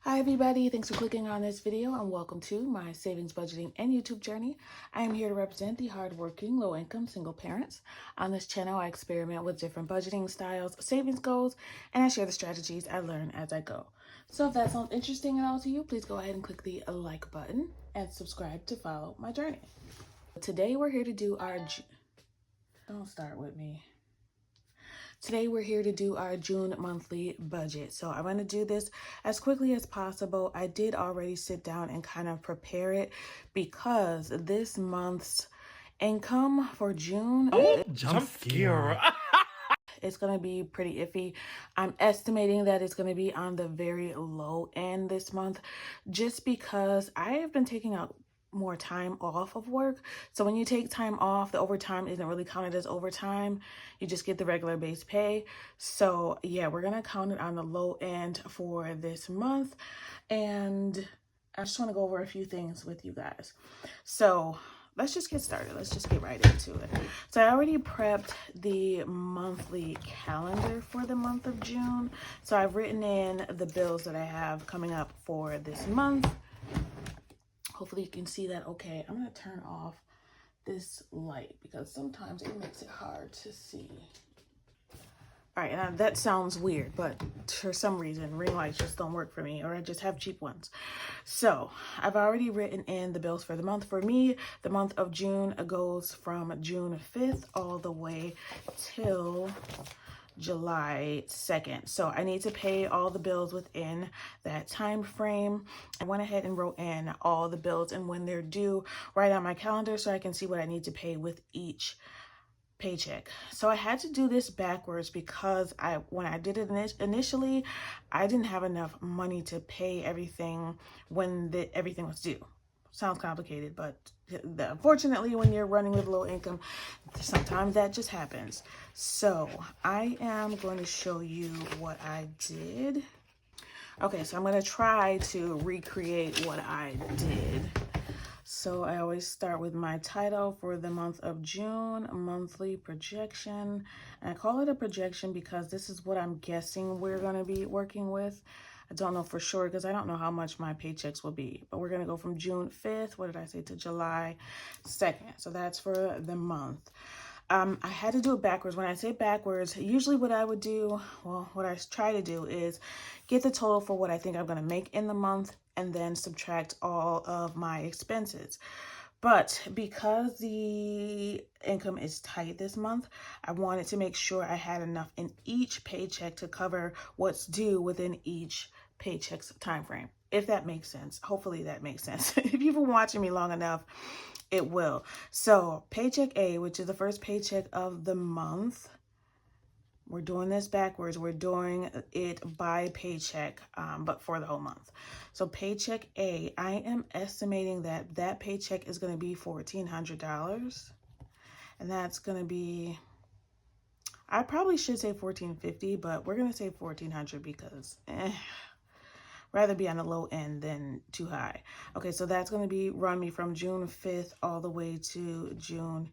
Hi everybody, thanks for clicking on this video and welcome to my savings, budgeting, and YouTube journey. I am here to represent the hardworking, low-income single parents. On this channel, I experiment with different budgeting styles, savings goals, and I share the strategies I learn as I go. So if that sounds interesting at all to you, please go ahead and click the like button and subscribe to follow my journey. Today we're here to do our... Don't start with me. Today we're here to do our June monthly budget. So I'm going to do this as quickly as possible. I did already sit down and kind of prepare it because this month's income for June, Jump scare. it's going to be pretty iffy. I'm estimating that it's going to be on the very low end this month just because I have been taking out more time off of work. So when you take time off, the overtime isn't really counted as overtime. You just get the regular base pay. So yeah, we're gonna count it on the low end for this month. And I just want to go over a few things with you guys. So let's just get started. Let's just get right into it. So I already prepped the monthly calendar for the month of June. So I've written in the bills that I have coming up for this month. Hopefully you can see that okay. I'm going to turn off this light because sometimes it makes it hard to see. All right, now that sounds weird, but for some reason, ring lights just don't work for me, or I just have cheap ones. So I've already written in the bills for the month. For me, the month of June goes from June 5th all the way till July 2nd. So I need to pay all the bills within that time frame. I went ahead and wrote in all the bills and when they're due right on my calendar so I can see what I need to pay with each paycheck. So I had to do this backwards because when I did it initially, I didn't have enough money to pay everything when everything was due. Sounds complicated, but unfortunately, when you're running with low income, sometimes that just happens. So I am going to show you what I did. Okay, so I'm going to try to recreate what I did. So I always start with my title for the month of June, monthly projection. And I call it a projection because this is what I'm guessing we're going to be working with. I don't know for sure because I don't know how much my paychecks will be. But we're going to go from June 5th, what did I say, to July 2nd. So that's for the month. I had to do it backwards. When I say backwards, usually what I would do, well, what I try to do is get the total for what I think I'm going to make in the month and then subtract all of my expenses. But because the income is tight this month, I wanted to make sure I had enough in each paycheck to cover what's due within each paycheck's time frame. If that makes sense. Hopefully that makes sense. If you've been watching me long enough, it will. So paycheck A, which is the first paycheck of the month, we're doing this backwards. We're doing it by paycheck, but for the whole month. So paycheck A, I am estimating that that paycheck is going to be $1,400. And that's going to be, I probably should say $1,450, but we're going to say $1,400 because rather be on the low end than too high. Okay, so that's going to be run me from June 5th all the way to June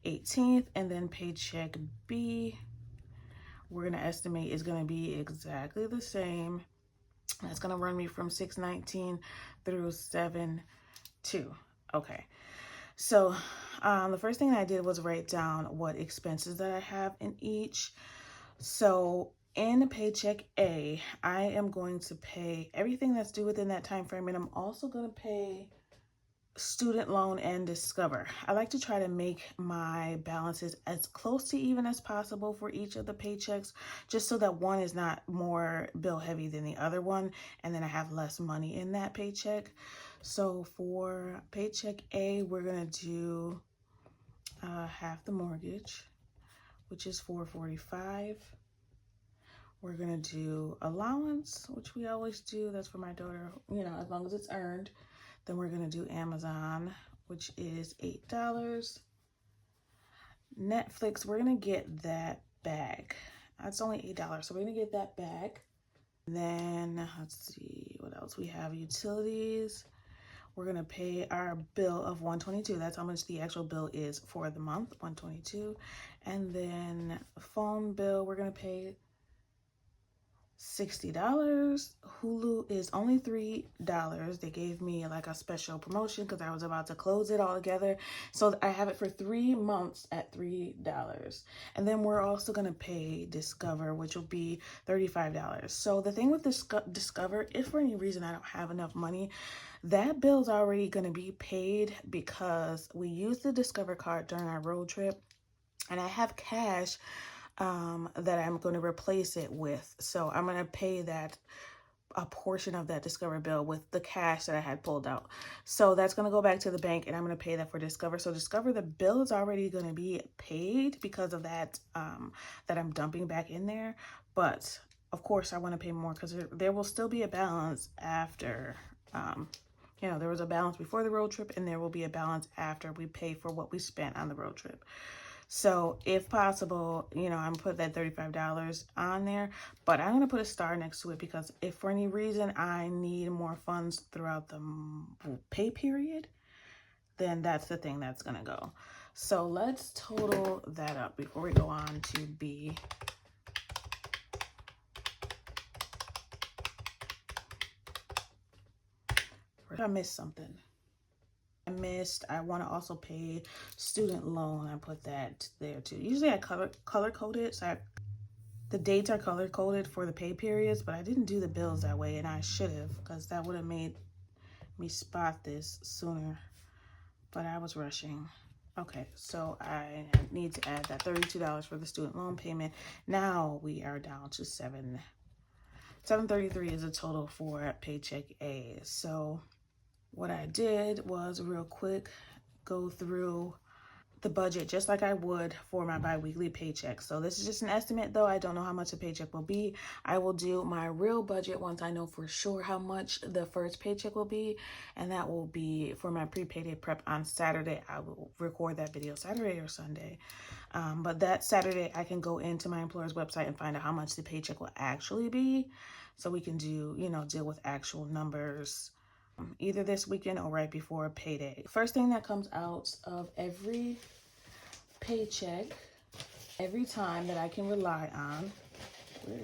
18th. And then paycheck B, we're going to estimate is going to be exactly the same. That's going to run me from 6/19 through 7/2. Okay. So the first thing I did was write down what expenses that I have in each. So in paycheck A, I am going to pay everything that's due within that time frame, and I'm also going to pay student loan and Discover. I like to try to make my balances as close to even as possible for each of the paychecks, just so that one is not more bill heavy than the other one, and then I have less money in that paycheck. So for paycheck A, we're going to do half the mortgage, which is $445. We're going to do allowance, which we always do. That's for my daughter, you know, as long as it's earned. Then we're going to do Amazon, which is $8. Netflix, we're going to get that back. That's only $8, so we're going to get that back. Then, let's see, what else? We have utilities. We're going to pay our bill of $122. That's how much the actual bill is for the month, $122. And then phone bill, we're going to pay $60. Hulu is only $3. They gave me like a special promotion because I was about to close it all together. So I have it for 3 months at $3. And then we're also going to pay Discover, which will be $35. So the thing with Discover, if for any reason I don't have enough money, that bill's already going to be paid because we used the Discover card during our road trip. And I have cash that I'm going to replace it with. So I'm going to pay a portion of that Discover bill with the cash that I had pulled out. So that's going to go back to the bank and I'm going to pay that for Discover. So Discover, the bill is already going to be paid because of that, that I'm dumping back in there. But of course I want to pay more because there will still be a balance after, there was a balance before the road trip and there will be a balance after we pay for what we spent on the road trip. So if possible, I'm gonna put that $35 on there, but I'm gonna put a star next to it because if for any reason I need more funds throughout the pay period, then that's the thing that's gonna go. So let's total that up before we go on to B. I missed something. I want to also pay student loan. I put that there too. Usually I color coded, so the dates are color coded for the pay periods, but I didn't do the bills that way, and I should have because that would have made me spot this sooner, but I was rushing. Okay, so I need to add that $32 for the student loan payment. Now we are down to $733 is a total for paycheck A. So what I did was real quick go through the budget just like I would for my bi-weekly paycheck. So this is just an estimate though. I don't know how much the paycheck will be. I will do my real budget once I know for sure how much the first paycheck will be. And that will be for my pre-payday prep on Saturday. I will record that video Saturday or Sunday. But that Saturday I can go into my employer's website and find out how much the paycheck will actually be. So we can do, deal with actual numbers either this weekend or right before payday. First thing that comes out of every paycheck, every time that I can rely on,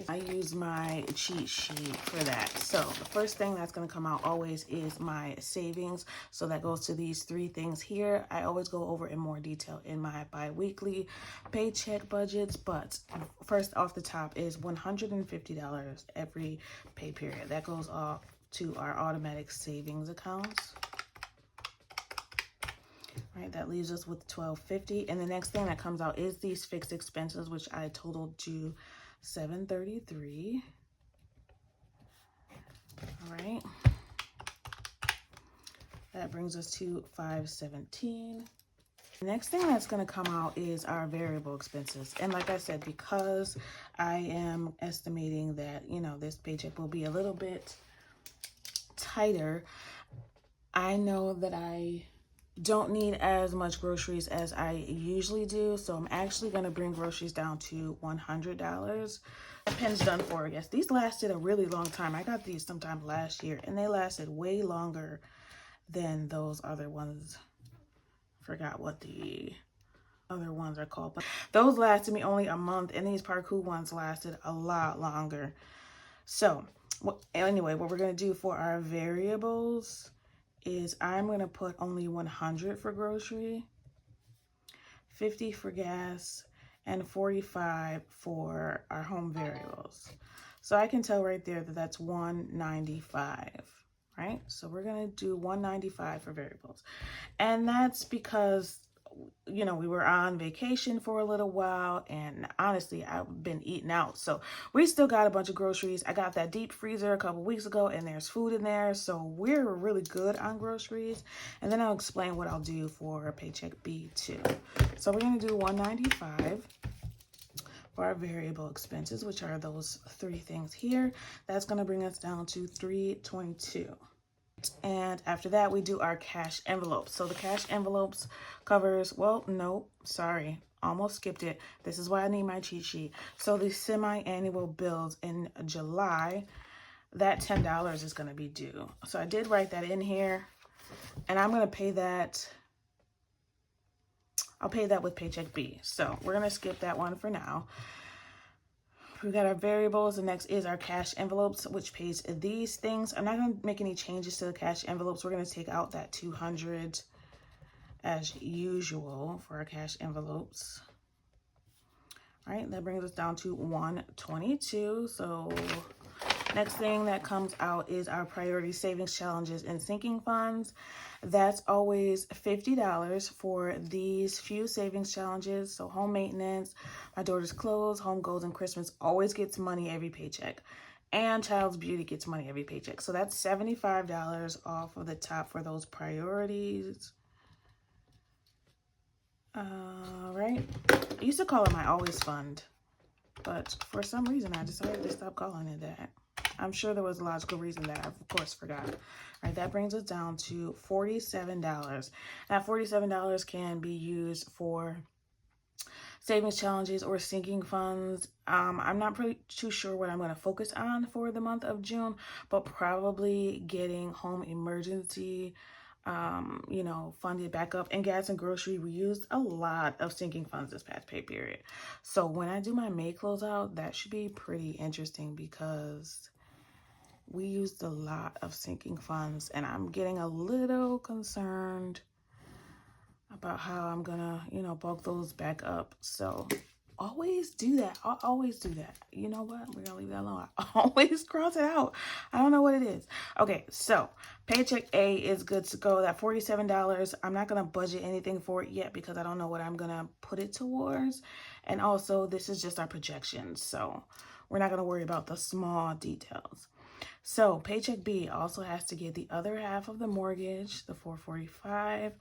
I use my cheat sheet for that. So the first thing that's going to come out always is my savings. So that goes to these 3 things here. I always go over in more detail in my bi-weekly paycheck budgets, but first off the top is $150 every pay period. That goes off to our automatic savings accounts. Right, that leaves us with $1,250. And the next thing that comes out is these fixed expenses, which I totaled to $733. All right. That brings us to $517. The next thing that's going to come out is our variable expenses. And like I said, because I am estimating that, this paycheck will be a little bit tighter, I know that I don't need as much groceries as I usually do, so I'm actually going to bring groceries down to $100. Pen's done for, yes, these lasted a really long time. I got these sometime last year and they lasted way longer than those other ones. Forgot what the other ones are called, but those lasted me only a month and these parkour ones lasted a lot longer. So anyway, what we're going to do for our variables is I'm going to put only 100 for grocery, 50 for gas, and 45 for our home variables. So I can tell right there that that's 195, right? So we're going to do 195 for variables. And that's because we were on vacation for a little while and honestly I've been eating out, so we still got a bunch of groceries. I got that deep freezer a couple weeks ago and there's food in there, so we're really good on groceries. And then I'll explain what I'll do for paycheck B too. So we're going to do 195 for our variable expenses, which are those 3 things here. That's going to bring us down to 322. And after that, we do our cash envelopes. So the cash envelopes covers, well, no, sorry, almost skipped it. This is why I need my cheat sheet. So the semi-annual bills in July, that $10 is going to be due. So I did write that in here, and I'm going to pay that. I'll pay that with paycheck B. So we're going to skip that one for now. We got our variables. The next is our cash envelopes, which pays these things. I'm not going to make any changes to the cash envelopes. We're going to take out that 200 as usual for our cash envelopes. All right, that brings us down to 122. So next thing that comes out is our priority savings challenges and sinking funds. That's always $50 for these few savings challenges. So home maintenance, my daughter's clothes, home goals, and Christmas always gets money every paycheck. And child's beauty gets money every paycheck. So that's $75 off of the top for those priorities. Right. I used to call it my always fund, but for some reason I decided to stop calling it that. I'm sure there was a logical reason that I, of course, forgot. All right, that brings us down to $47. Now, $47 can be used for savings challenges or sinking funds. I'm not pretty too sure what I'm going to focus on for the month of June, but probably getting home emergency funded back up. And gas and grocery, we used a lot of sinking funds this past pay period. So when I do my May closeout, that should be pretty interesting because we used a lot of sinking funds and I'm getting a little concerned about how I'm gonna, bulk those back up. So always do that. I'll always do that. You know what? We're gonna leave that alone. I always cross it out. I don't know what it is. Okay, so paycheck A is good to go. That $47, I'm not gonna budget anything for it yet because I don't know what I'm gonna put it towards. And also, this is just our projections, so we're not gonna worry about the small details. So paycheck B also has to get the other half of the mortgage, the $445.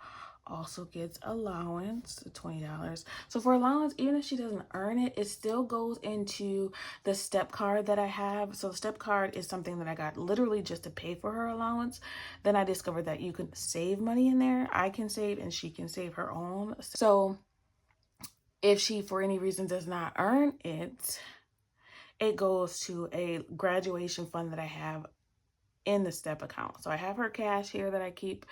Also gets allowance, the $20. So for allowance, even if she doesn't earn it, it still goes into the step card that I have. So the step card is something that I got literally just to pay for her allowance. Then I discovered that you can save money in there. I can save and she can save her own. So if she, for any reason, does not earn it, it goes to a graduation fund that I have in the step account. So I have her cash here that I keep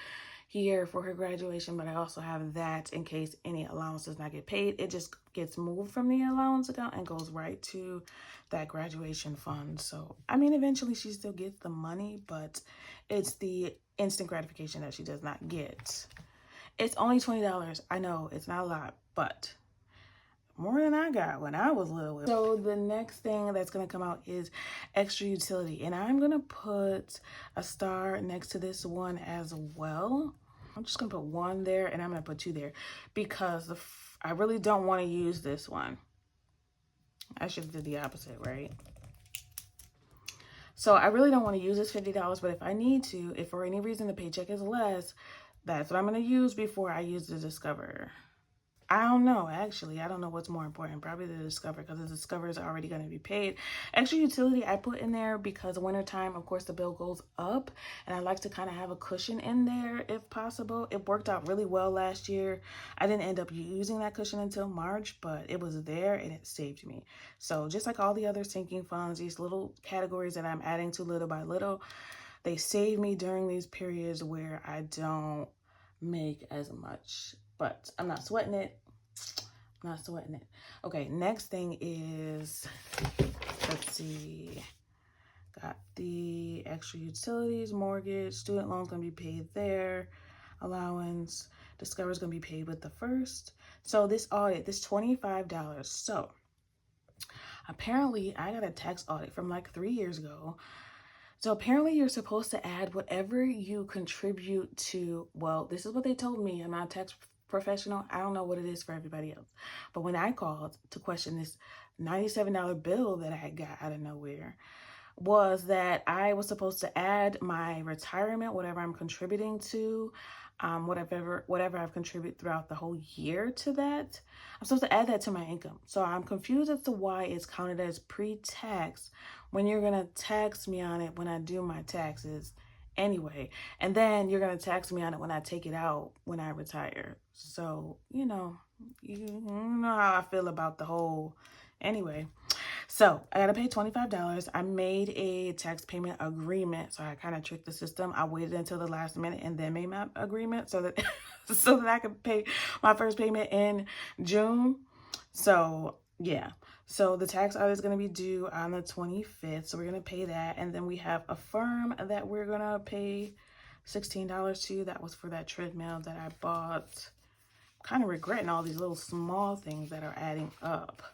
here for her graduation, but I also have that in case any allowance does not get paid. It just gets moved from the allowance account and goes right to that graduation fund. So, I mean, eventually she still gets the money, but it's the instant gratification that she does not get. It's only $20. I know it's not a lot, but more than I got when I was little. So the next thing that's going to come out is extra utility. And I'm going to put a star next to this one as well. I'm just going to put one there and I'm going to put two there because I really don't want to use this one. I should have did the opposite, right? So I really don't want to use this $50, but if I need to, if for any reason the paycheck is less, that's what I'm going to use before I use the Discover. I don't know, actually. I don't know what's more important. Probably the Discover because the Discover is already going to be paid. Extra utility I put in there because wintertime, of course, the bill goes up. And I like to kind of have a cushion in there if possible. It worked out really well last year. I didn't end up using that cushion until March, but it was there and it saved me. So just like all the other sinking funds, these little categories that I'm adding to little by little, they save me during these periods where I don't make as much. But I'm not sweating it. I'm not sweating it. Okay, next thing is, let's see. Got the extra utilities, mortgage, student loans going to be paid there. Allowance, Discover is going to be paid with the first. So this audit, this $25. So apparently I got a tax audit from like 3 years ago. So apparently you're supposed to add whatever you contribute to, well, this is what they told me. I'm not a tax professional. I don't know what it is for everybody else. But when I called to question this $97 bill that I had got out of nowhere, was that I was supposed to add my retirement, whatever I'm contributing to, whatever I've contributed throughout the whole year to that. I'm supposed to add that to my income. So I'm confused as to why it's counted as pre-tax when you're going to tax me on it when I do my taxes anyway. And then you're going to tax me on it when I take it out when I retire. So, you know how I feel about the whole anyway. So I got to pay $25. I made a tax payment agreement. So I kind of tricked the system. I waited until the last minute and then made my agreement so that I could pay my first payment in June. So yeah. So the tax audit is going to be due on the 25th. So we're going to pay that. And then we have a firm that we're going to pay $16 to. That was for that treadmill that I bought. Kind of regretting all these little small things that are adding up.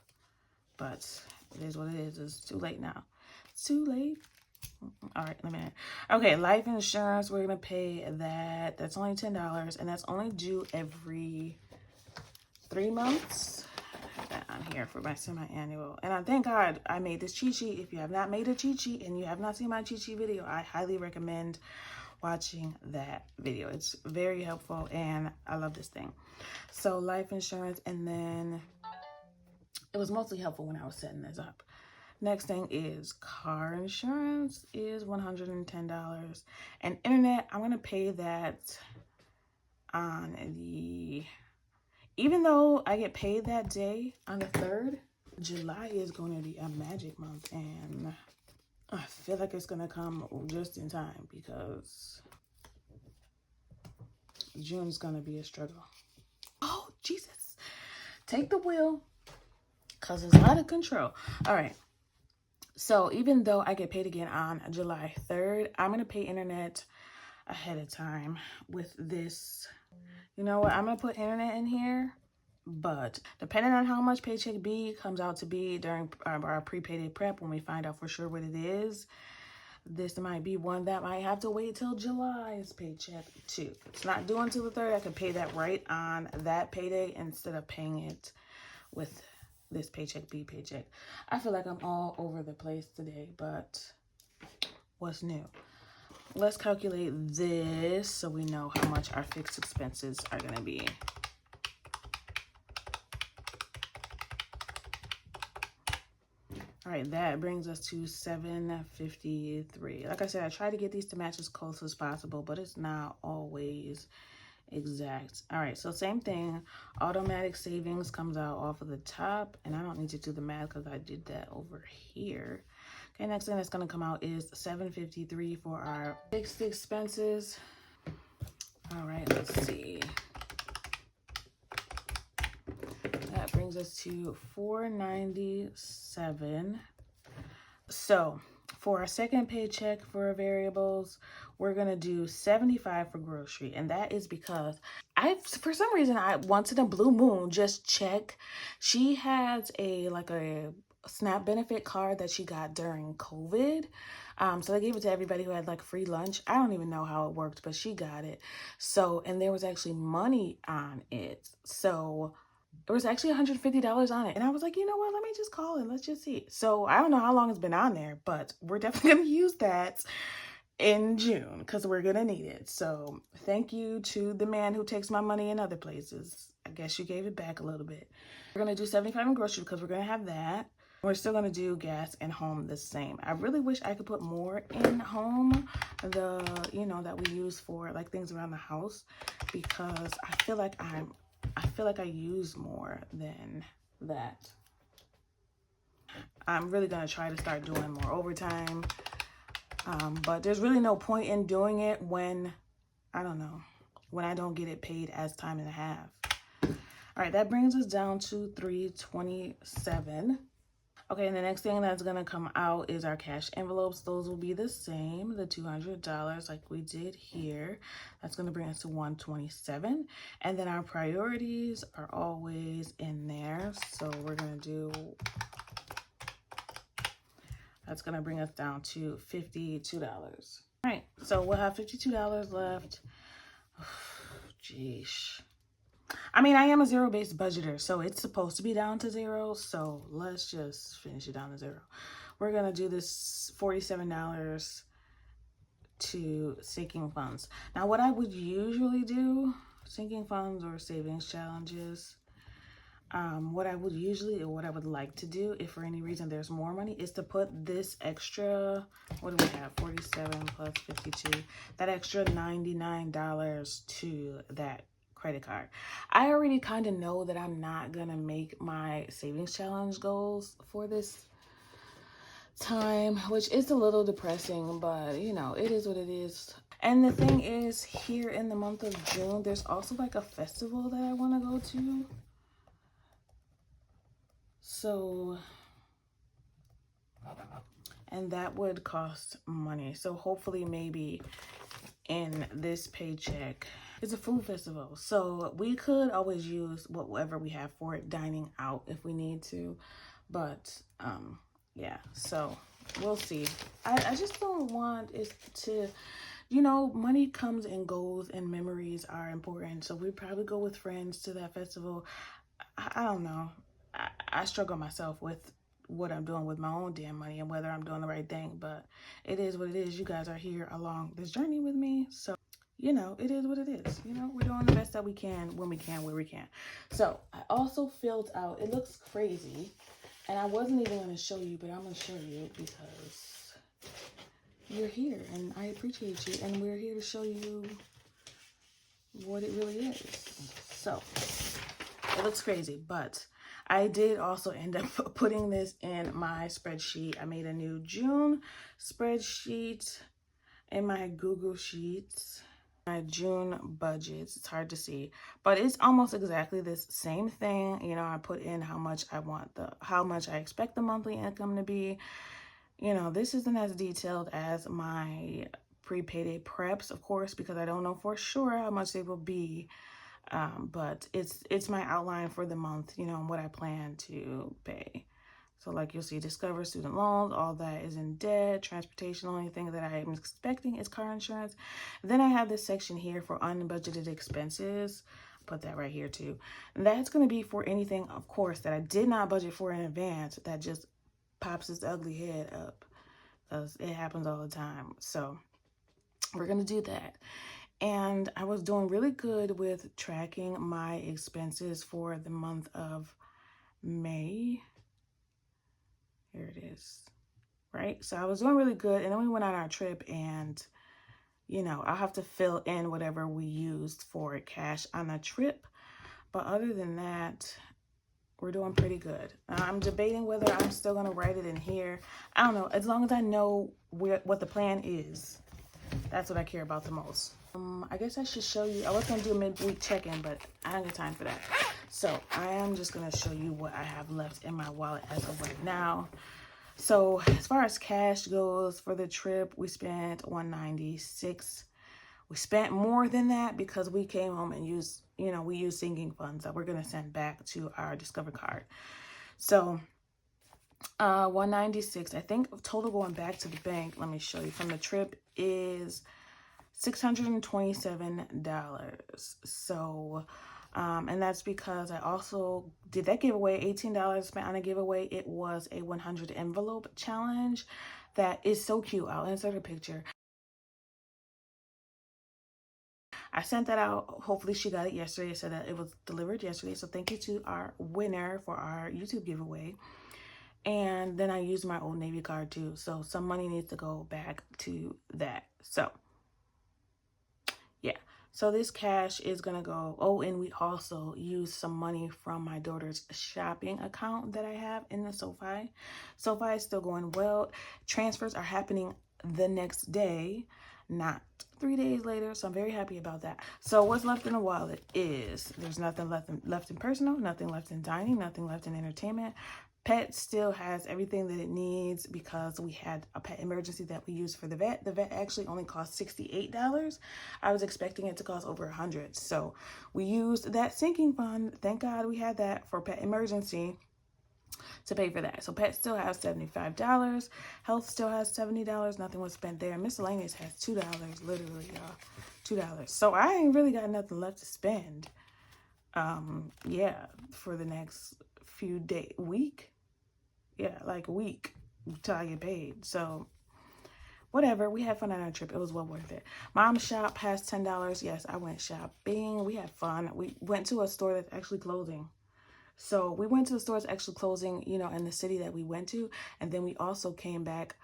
But it is what it is. It's too late now. It's too late. All right, in a minute. Okay, life insurance, we're going to pay that. That's only $10. And that's only due every 3 months. On here for my semi-annual. And I thank God I made this cheat sheet. If you have not made a cheat sheet and you have not seen my cheat sheet video, I highly recommend watching that video. It's very helpful and I love this thing. So life insurance, and then it was mostly helpful when I was setting this up. Next thing is car insurance is $110. And internet, I'm going to pay that on the... Even though I get paid that day on the 3rd, July is going to be a magic month. And I feel like it's going to come just in time because June's going to be a struggle. Oh, Jesus. Take the wheel because it's out of control. All right. So even though I get paid again on July 3rd, I'm going to pay internet ahead of time with this. You know what? I'm going to put internet in here, but depending on how much paycheck B comes out to be during our pre-payday prep, when we find out for sure what it is, this might be one that might have to wait till July's paycheck too. It's not due until the 3rd. I can pay that right on that payday instead of paying it with this paycheck B paycheck. I feel like I'm all over the place today, but what's new? Let's calculate this so we know how much our fixed expenses are going to be. All right, that brings us to $753. Like I said, I try to get these to match as close as possible, but it's not always exact. All right, so same thing. Automatic savings comes out off of the top, and I don't need to do the math because I did that over here. Okay, next thing that's going to come out is $753 for our fixed expenses. All right, let's see. That brings us to $497. So for our second paycheck for variables, we're going to do $75 for grocery. And that is because for some reason, I once in a blue moon, just check. She has a SNAP benefit card that she got during COVID. So they gave it to everybody who had like free lunch. I don't even know how it worked, but she got it. So, and there was actually money on it. So it was actually $150 on it. And I was like, you know what? Let me just call it. Let's just see. So I don't know how long it's been on there, but we're definitely going to use that in June because we're going to need it. So thank you to the man who takes my money in other places. I guess you gave it back a little bit. We're going to do $75 in grocery because we're going to have that. We're still going to do gas and home the same. I really wish I could put more in home, that we use for like things around the house, because I feel like I use more than that. I'm really going to try to start doing more overtime. But there's really no point in doing it when I don't get it paid as time and a half. All right, that brings us down to $327. Okay, and the next thing that's going to come out is our cash envelopes. Those will be the same, the $200 like we did here. That's going to bring us to $127. And then our priorities are always in there. So we're going to do, that's going to bring us down to $52. All right, so we'll have $52 left. Jeez. I mean, I am a zero-based budgeter, so it's supposed to be down to zero. So let's just finish it down to zero. We're going to do this $47 to sinking funds. Now, what I would usually do, sinking funds or savings challenges, what I would like to do, if for any reason there's more money, is to put this extra, what do we have, 47 plus 52, that extra $99 to that credit card. I already kind of know that I'm not gonna make my savings challenge goals for this time, which is a little depressing, but it is what it is. And the thing is, here in the month of June, there's also like a festival that I want to go to. So and that would cost money. So hopefully maybe in this paycheck, it's a food festival, so we could always use whatever we have for it, dining out if we need to. But yeah, so we'll see. I just don't want it to, money comes and goes and memories are important. So we probably go with friends to that festival. I don't know. I struggle myself with what I'm doing with my own damn money and whether I'm doing the right thing, but it is what it is. You guys are here along this journey with me, so it is what it is. We're doing the best that we can when we can, where we can. So I also filled out, it looks crazy, and I wasn't even going to show you, but I'm going to show you because you're here and I appreciate you, and we're here to show you what it really is. So it looks crazy, but I did also end up putting this in my spreadsheet. I made a new June spreadsheet in my Google Sheets. My June budgets, it's hard to see, but it's almost exactly this same thing. I put in how much I expect the monthly income to be. This isn't as detailed as my pre-payday preps, of course, because I don't know for sure how much they will be. But it's my outline for the month, what I plan to pay. So like you'll see, discover student loans, all that is in debt, transportation, only thing that I am expecting is car insurance. Then I have this section here for unbudgeted expenses. Put that right here too. And that's going to be for anything, of course, that I did not budget for in advance that just pops its ugly head up, because it happens all the time. So we're going to do that. And I was doing really good with tracking my expenses for the month of May. Here it is, right? So I was doing really good. And then we went on our trip, and, I'll have to fill in whatever we used for cash on the trip. But other than that, we're doing pretty good. I'm debating whether I'm still going to write it in here. I don't know. As long as I know what the plan is, that's what I care about the most. I guess I should show you. I was going to do a midweek check-in, but I don't have time for that. So I am just going to show you what I have left in my wallet as of right now. So as far as cash goes for the trip, we spent $196. We spent more than that because we came home and used, we used sinking funds that we're going to send back to our Discover card. So $196. I think total going back to the bank, let me show you, from the trip is $627. So and that's because I also did that giveaway, $18 spent on a giveaway. It was a 100 envelope challenge that is so cute. I'll insert a picture. I sent that out. Hopefully she got it yesterday. It said that it was delivered yesterday. So thank you to our winner for our YouTube giveaway. And then I used my Old Navy card too. So some money needs to go back to that. So yeah. So this cash is going to go. Oh, and we also used some money from my daughter's shopping account that I have in the Sofi. Sofi is still going well. Transfers are happening the next day, not 3 days later. So I'm very happy about that. So what's left in the wallet is there's nothing left in personal, nothing left in dining, nothing left in entertainment. Pet still has everything that it needs because we had a pet emergency that we used for the vet. The vet actually only cost $68. I was expecting it to cost over $100. So we used that sinking fund. Thank God we had that for pet emergency to pay for that. So pet still has $75. Health still has $70. Nothing was spent there. Miscellaneous has $2, literally, y'all. $2. So I ain't really got nothing left to spend. Yeah, for the next few days, week. Yeah, like a week till I get paid. So whatever, we had fun on our trip. It was well worth it. Mom's shop has $10. Yes, I went shopping. We had fun. We went to a store that's actually closing. So we went to the store that's actually closing, in the city that we went to. And then we also came back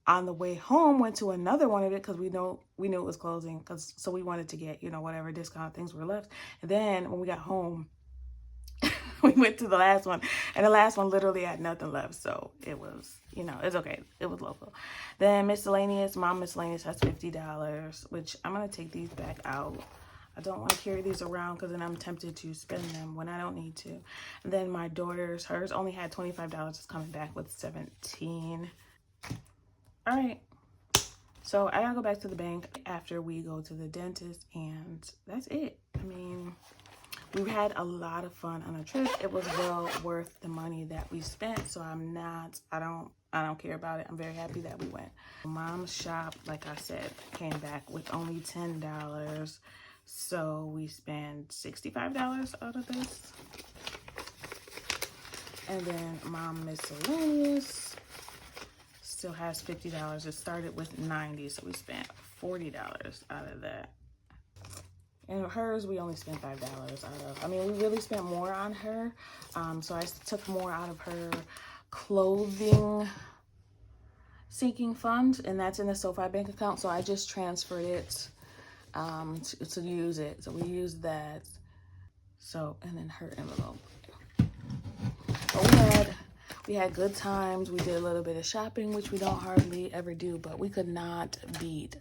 on the way home, went to another one of it because we knew it was closing. So we wanted to get, whatever discount things were left. And then when we got home, we went to the last one, and the last one literally had nothing left. So it was, it's okay. It was local. Then miscellaneous, mom miscellaneous has $50, which I'm going to take these back out. I don't want to carry these around because then I'm tempted to spend them when I don't need to. And then my daughter's, hers only had $25. It's coming back with $17. All right. So I gotta go back to the bank after we go to the dentist, and that's it. I mean, we had a lot of fun on a trip. It was well worth the money that we spent. So I don't care about it. I'm very happy that we went. Mom's shop, like I said, came back with only $10. So we spent $65 out of this. And then mom miscellaneous still has $50. It started with $90, so we spent $40 out of that. And hers, we only spent $5 out of. I mean, we really spent more on her. So I took more out of her clothing sinking fund, and that's in the Sofi bank account. So I just transferred it to use it. So we used that. So, and then her envelope. But we had good times. We did a little bit of shopping, which we don't hardly ever do, but we could not beat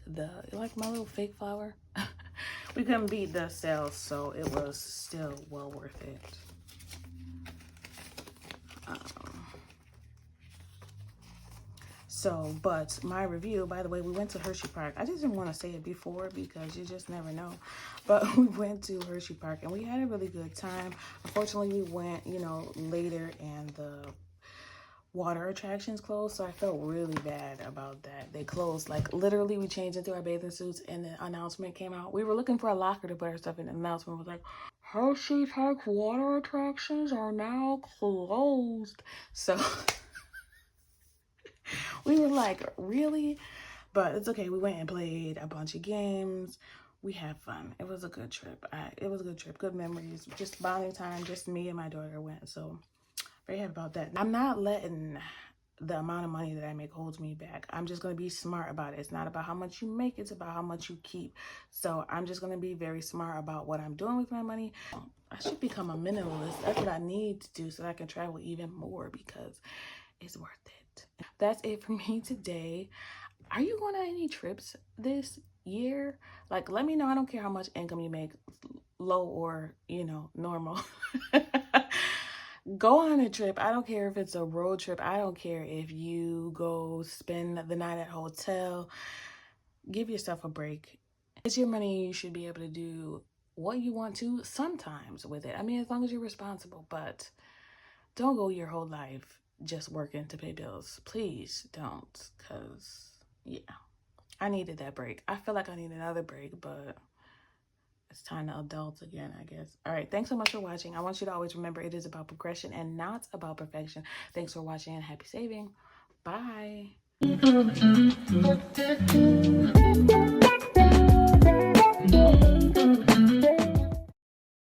like my little fake flower. We couldn't beat the sales, so it was still well worth it. But my review, by the way, we went to Hershey Park. I just didn't want to say it before because you just never know. But we went to Hershey Park and we had a really good time. Unfortunately, we went, later and the water attractions closed, so I felt really bad about that. They closed, like literally we changed into our bathing suits and the announcement came out. We were looking for a locker to put our stuff in, and the announcement was like, Hershey Park water attractions are now closed. So we were like, really? But it's okay. We went and played a bunch of games. We had fun. It was a good trip. It was a good trip. Good memories. Just bonding time. Just me and my daughter went. So very happy about that. I'm not letting the amount of money that I make hold me back. I'm just going to be smart about it. It's not about how much you make. It's about how much you keep. So I'm just going to be very smart about what I'm doing with my money. I should become a minimalist. That's what I need to do so that I can travel even more because it's worth it. That's it for me today. Are you going on any trips this year? Like, let me know. I don't care how much income you make, low or, normal. Go on a trip. I don't care if it's a road trip. I don't care if you go spend the night at a hotel. Give yourself a break. It's your money. You should be able to do what you want to sometimes with it. I mean, as long as you're responsible, but don't go your whole life just working to pay bills. Please don't, because, yeah, I needed that break. I feel like I need another break, but it's time to adult again, I guess. All right, thanks so much for watching. I want you to always remember it is about progression and not about perfection. Thanks for watching and happy saving. Bye.